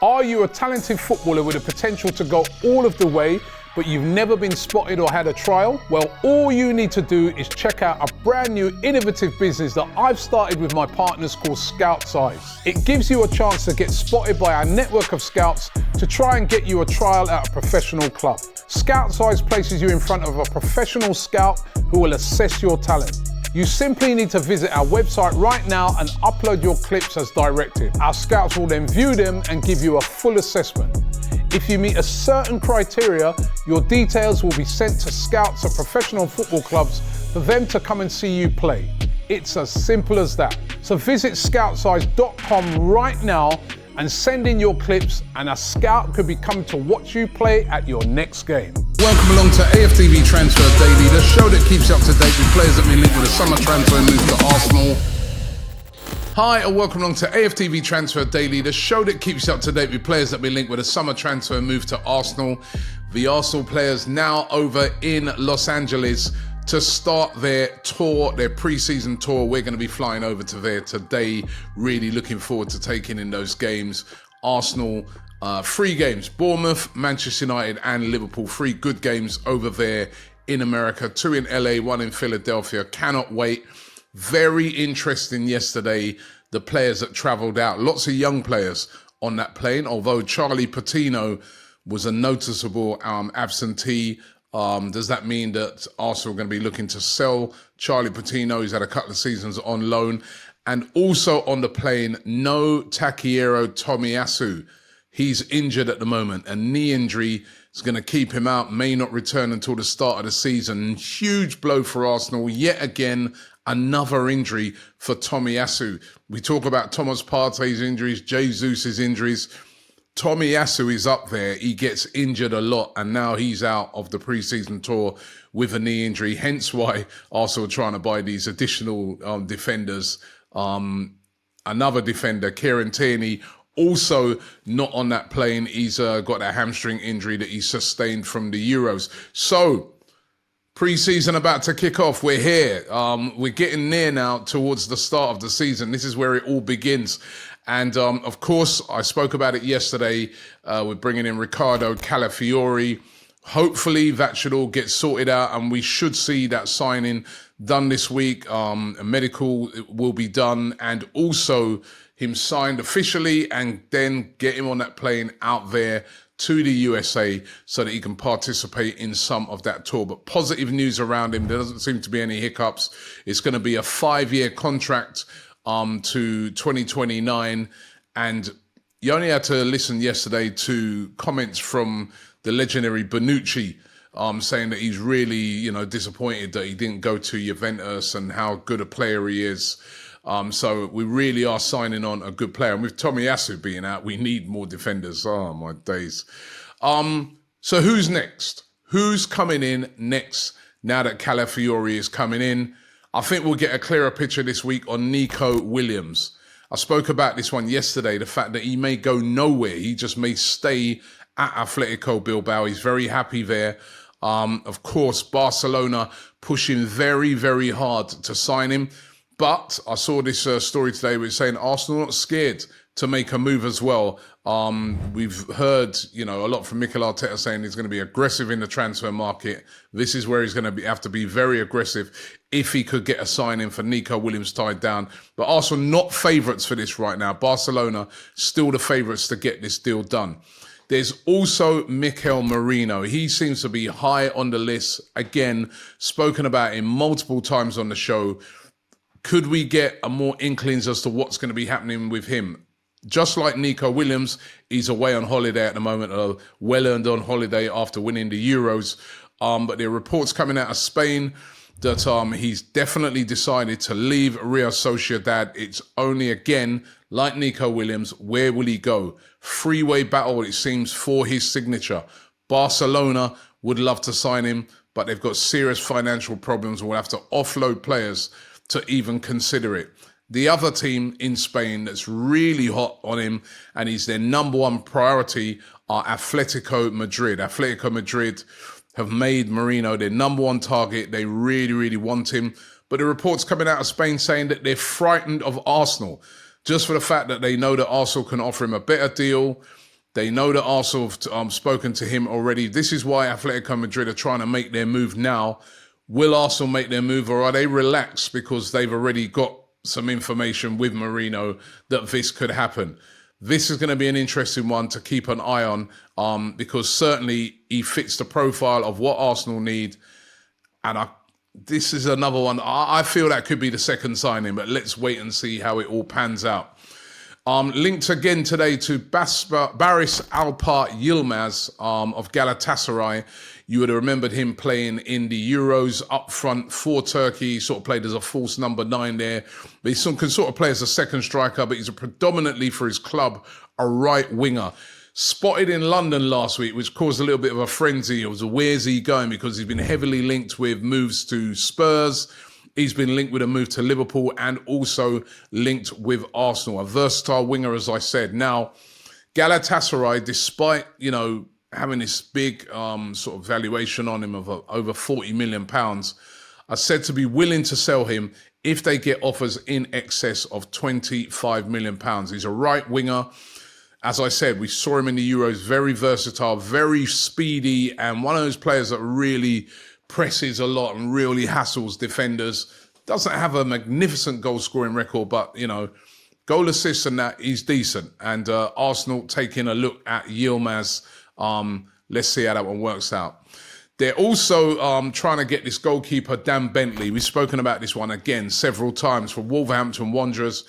Are you a talented footballer with the potential to go all of the way, but you've never been spotted or had a trial? Well, all you need to do is check out a brand new innovative business that I've started with my partners called Scout Size. It gives you a chance to get spotted by our network of scouts to try and get you a trial at a professional club. Scout Size places you in front of a professional scout who will assess your talent. You simply need to visit our website right now and upload your clips as directed. Our scouts will then view them and give you a full assessment. If you meet a certain criteria, your details will be sent to scouts at professional football clubs for them to come and see you play. It's as simple as that. So visit scoutsize.com right now and send in your clips, and a scout could be coming to watch you play at your next game. Welcome along to AFTV Transfer Daily, the show that keeps you up to date with players that may link with a summer transfer move to Arsenal. Hi, and welcome along to AFTV Transfer Daily, the show that keeps you up to date with players that may link with a summer transfer move to Arsenal. The Arsenal players now over in Los Angeles to start their tour, their pre-season tour. We're going to be flying over to there today. Really looking forward to taking in those games. Arsenal, 3 games. Bournemouth, Manchester United and Liverpool. 3 good games over there in America. 2 in LA, 1 in Philadelphia. Cannot wait. Very interesting yesterday, the players that travelled out. Lots of young players on that plane, although Charlie Patino was a noticeable absentee. Does that mean that Arsenal are going to be looking to sell Charlie Patino? He's had a couple of seasons on loan. And also on the plane, no Takehiro Tomiyasu. He's injured at the moment. A knee injury is going to keep him out, may not return until the start of the season. Huge blow for Arsenal. Yet again, another injury for Tomiyasu. We talk about Thomas Partey's injuries, Jesus' injuries. Tomiyasu is up there. He gets injured a lot, and now he's out of the pre-season tour with a knee injury. Hence why Arsenal are trying to buy these additional defenders. Another defender, Kieran Tierney, also not on that plane. He's got a hamstring injury that he sustained from the Euros. So, pre-season about to kick off. We're here. We're getting near now towards the start of the season. This is where it all begins. And of course, I spoke about it yesterday. We're bringing in Riccardo Calafiori. Hopefully that should all get sorted out and we should see that signing done this week. A medical will be done and also him signed officially, and then get him on that plane out there to the USA so that he can participate in some of that tour. But positive news around him. There doesn't seem to be any hiccups. It's going to be a 5-year contract to 2029. And you only had to listen yesterday to comments from the legendary Bonucci saying that he's really, disappointed that he didn't go to Juventus and how good a player he is. So we really are signing on a good player. And with Tomiyasu being out, we need more defenders. Oh, my days. So who's next? Who's coming in next now that Calafiori is coming in? I think we'll get a clearer picture this week on Nico Williams. I spoke about this one yesterday, the fact that he may go nowhere. He just may stay at Atletico Bilbao. He's very happy there. Of course, Barcelona pushing very, very hard to sign him. But I saw this story today which is saying Arsenal are not scared to make a move as well. We've heard, a lot from Mikel Arteta saying he's going to be aggressive in the transfer market. This is where he's going to have to be very aggressive if he could get a sign-in for Nico Williams tied down. But Arsenal not favourites for this right now. Barcelona still the favourites to get this deal done. There's also Mikel Merino. He seems to be high on the list. Again, spoken about him multiple times on the show. Could we get a more inklings as to what's going to be happening with him? Just like Nico Williams, he's away on holiday at the moment, a well-earned on holiday after winning the Euros. But there are reports coming out of Spain that he's definitely decided to leave Real Sociedad. It's only, again, like Nico Williams, where will he go? Freeway battle, it seems, for his signature. Barcelona would love to sign him, but they've got serious financial problems and will have to offload players to even consider it. The other team in Spain that's really hot on him and he's their number one priority are Atletico Madrid. Atletico Madrid have made Merino their number one target. They really, really want him. But the reports coming out of Spain saying that they're frightened of Arsenal just for the fact that they know that Arsenal can offer him a better deal. They know that Arsenal have spoken to him already. This is why Atletico Madrid are trying to make their move now. Will Arsenal make their move, or are they relaxed because they've already got some information with Merino that this could happen? This is going to be an interesting one to keep an eye on because certainly he fits the profile of what Arsenal need. And this is another one. I feel that could be the second signing, but let's wait and see how it all pans out. Linked again today to Barış, Alper, Yılmaz of Galatasaray. You would have remembered him playing in the Euros up front for Turkey. He sort of played as a false number 9 there. But he can sort of play as a second striker, but he's predominantly for his club a right winger. Spotted in London last week, which caused a little bit of a frenzy. It was where's he going? Because he's been heavily linked with moves to Spurs. He's been linked with a move to Liverpool and also linked with Arsenal. A versatile winger, as I said. Now, Galatasaray, despite, having this big sort of valuation on him of over £40 million, are said to be willing to sell him if they get offers in excess of £25 million. He's a right winger. As I said, we saw him in the Euros, very versatile, very speedy, and one of those players that really presses a lot and really hassles defenders. Doesn't have a magnificent goal-scoring record, but, goal assists and that, he's decent. And Arsenal taking a look at Yılmaz. Let's see how that one works out. They're also trying to get this goalkeeper, Dan Bentley. We've spoken about this one again several times for Wolverhampton Wanderers.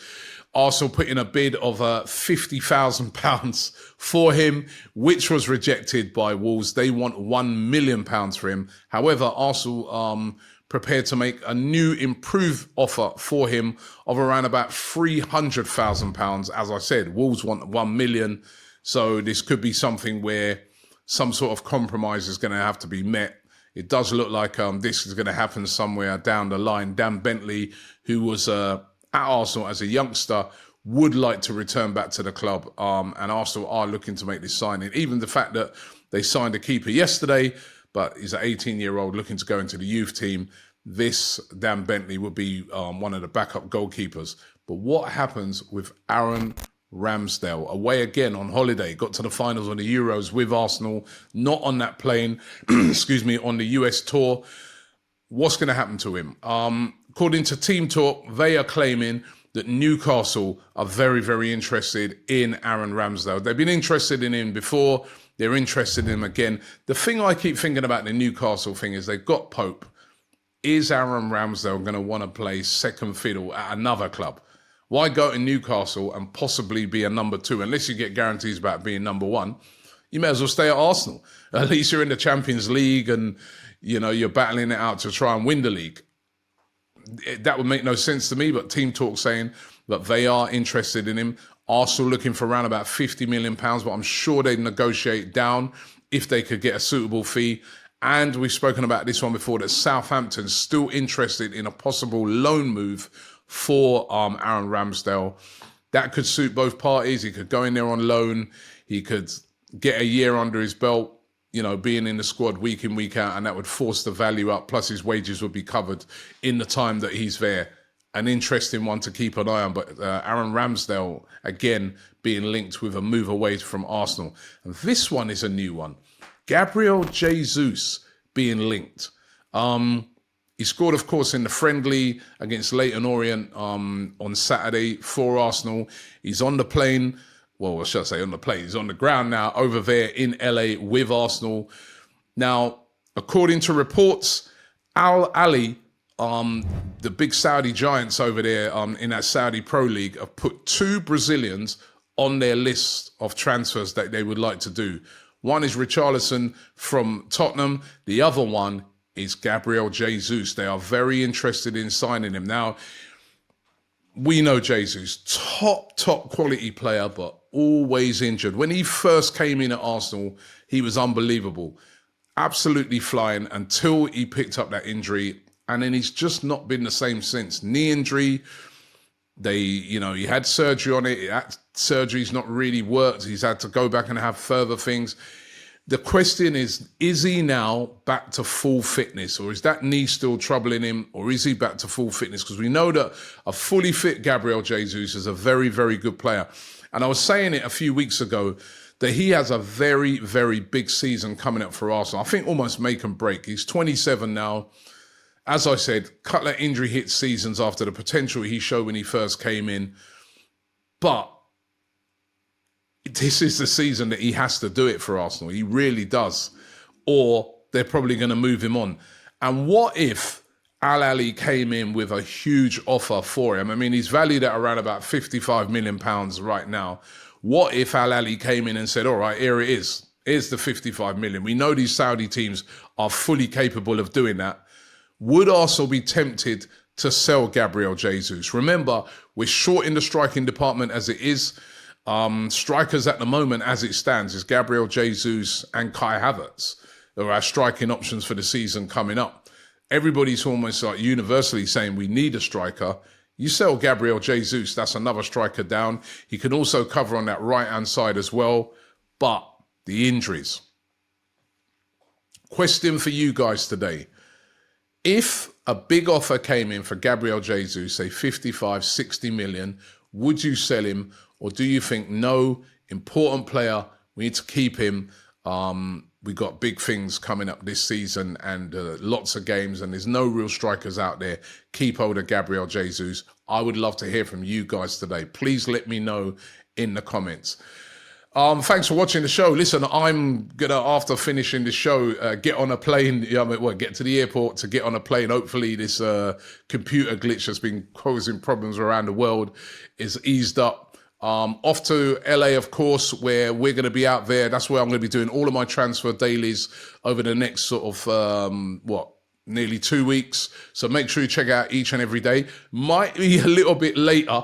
Arsenal put in a bid of £50,000 for him, which was rejected by Wolves. They want £1 million for him. However, Arsenal prepared to make a new improved offer for him of around about £300,000. As I said, Wolves want £1 million. So this could be something where some sort of compromise is going to have to be met. It does look like this is going to happen somewhere down the line. Dan Bentley, who was at Arsenal as a youngster, would like to return back to the club. And Arsenal are looking to make this signing. Even the fact that they signed a keeper yesterday, but he's an 18-year-old looking to go into the youth team. This Dan Bentley would be one of the backup goalkeepers. But what happens with Aaron Ramsdale? Away again on holiday, got to the finals of the Euros with Arsenal, not on that plane, on the US tour. What's going to happen to him? According to Team Talk, they are claiming that Newcastle are very, very interested in Aaron Ramsdale. They've been interested in him before. They're interested in him again. The thing I keep thinking about the Newcastle thing is they've got Pope. Is Aaron Ramsdale going to want to play second fiddle at another club? Why go to Newcastle and possibly be a number 2? Unless you get guarantees about being number 1, you may as well stay at Arsenal. At least you're in the Champions League and, you're battling it out to try and win the league. That would make no sense to me, but Team Talk saying that they are interested in him. Arsenal looking for around about £50 million, but I'm sure they'd negotiate down if they could get a suitable fee. And we've spoken about this one before, that Southampton's still interested in a possible loan move for Aaron Ramsdale. That could suit both parties. He could go in there on loan. He could get a year under his belt, being in the squad week in, week out, and that would force the value up. Plus his wages would be covered in the time that he's there. An interesting one to keep an eye on. But Aaron Ramsdale, again, being linked with a move away from Arsenal. And this one is a new one. Gabriel Jesus being linked. He scored, of course, in the friendly against Leyton Orient on Saturday for Arsenal. He's on the plane. Well, I should say on the plane. He's on the ground now over there in LA with Arsenal. Now, according to reports, Al Ali, the big Saudi giants over there in that Saudi Pro League, have put 2 Brazilians on their list of transfers that they would like to do. One is Richarlison from Tottenham. The other one is Gabriel Jesus. They are very interested in signing him. Now, we know Jesus, top quality player, but always injured. When he first came in at Arsenal, he was unbelievable. Absolutely flying until he picked up that injury. And then he's just not been the same since. Knee injury, he had surgery on it. That surgery's not really worked. He's had to go back and have further things. The question is he now back to full fitness, or is that knee still troubling him, or is he back to full fitness? Because we know that a fully fit Gabriel Jesus is a very, very good player. And I was saying it a few weeks ago that he has a very, very big season coming up for Arsenal. I think almost make and break. He's 27 now. As I said, couple of injury hit seasons after the potential he showed when he first came in. But this is the season that he has to do it for Arsenal. He really does. Or they're probably going to move him on. And what if Al Ahly came in with a huge offer for him? I mean, he's valued at around about £55 million right now. What if Al Ahly came in and said, all right, here it is. Here's the 55 million. We know these Saudi teams are fully capable of doing that. Would Arsenal be tempted to sell Gabriel Jesus? Remember, we're short in the striking department as it is. Strikers at the moment, as it stands, is Gabriel Jesus and Kai Havertz. There are our striking options for the season coming up. Everybody's almost like universally saying we need a striker. You sell Gabriel Jesus, that's another striker down. He can also cover on that right-hand side as well. But the injuries. Question for you guys today. If a big offer came in for Gabriel Jesus, say 55, 60 million, would you sell him? Or do you think, no, important player, we need to keep him. We got big things coming up this season and lots of games, and there's no real strikers out there. Keep hold of Gabriel Jesus. I would love to hear from you guys today. Please let me know in the comments. Thanks for watching the show. Listen, I'm going to, after finishing the show, get on a plane, get to the airport to get on a plane. Hopefully this computer glitch that's been causing problems around the world is eased up. Off to LA, of course, where we're going to be out there. That's where I'm going to be doing all of my transfer dailies over the next sort of, nearly 2 weeks. So make sure you check out each and every day. Might be a little bit later,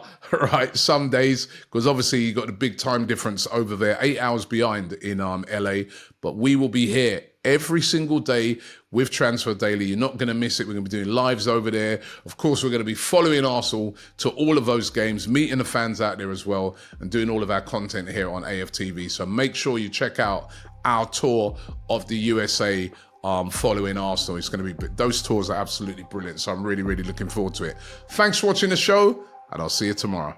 right, some days, because obviously you got the big time difference over there, 8 hours behind in LA. But we will be here every single day with Transfer Daily. You're not going to miss it. We're going to be doing lives over there. Of course, we're going to be following Arsenal to all of those games, meeting the fans out there as well, and doing all of our content here on AFTV. So make sure you check out our tour of the USA following Arsenal. It's going to be, those tours are absolutely brilliant. So I'm really, really looking forward to it. Thanks for watching the show, and I'll see you tomorrow.